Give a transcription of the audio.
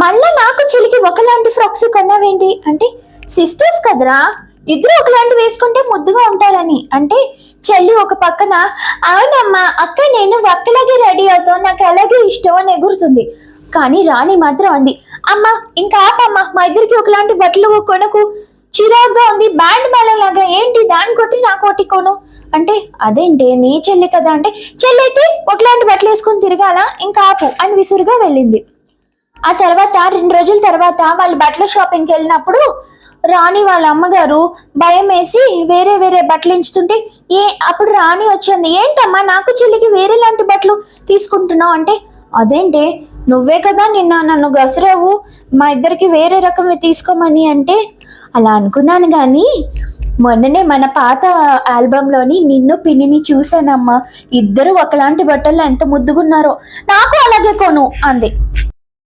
మళ్ళా నాకు చెల్లికి ఒకలాంటి ఫ్రాక్స్ కొన్నావేంటి అంటే సిస్టర్స్ కదరా, ఇద్దరు ఒకలాంటి వేసుకుంటే ముద్దుగా ఉంటారని. అంటే చెల్లి ఒక పక్కన అవునమ్మా అక్క నేను ఒక్కలాగే రెడీ అవుతావు, నాకు అలాగే ఇష్టం అని ఎగురుతుంది. కానీ రాణి మాత్రం అంది, అమ్మా ఇంకా ఆపమ్మా, మా ఇద్దరికి ఒకలాంటి బట్టలు కొనకు, చిరాగ్గా ఉంది, బ్యాండ్ మేళం లాగా ఏంటి దాని కొట్టి నాకు ఒకటి కొను అంటే. అదేంటే నీ చెల్లి కదా అంటే, చెల్లి అయితే ఒకలాంటి బట్టలు వేసుకొని తిరగాల, ఇంకా ఆపు అని విసురుగా వెళ్ళింది. ఆ తర్వాత 2 రోజుల తర్వాత వాళ్ళు బట్టల షాపింగ్కి వెళ్ళినప్పుడు రాణి వాళ్ళ అమ్మగారు భయం వేసి వేరే వేరే బట్టలు ఎంచుతుంటే అప్పుడు రాణి వచ్చింది, ఏంటమ్మా నాకు చెల్లికి వేరే లాంటి బట్టలు తీసుకుంటున్నావు అంటే. అదేంటే నువ్వే కదా నిన్న నన్ను గసరావు మా ఇద్దరికి వేరే రకం తీసుకోమని అంటే. అలా అనుకున్నాను కానీ మొన్ననే మన పాత ఆల్బంలోని నిన్ను పిన్నిని చూసానమ్మా, ఇద్దరు ఒకలాంటి బట్టల్లో ఎంత ముద్దుగున్నారో, నాకు అలాగే కొను అంది.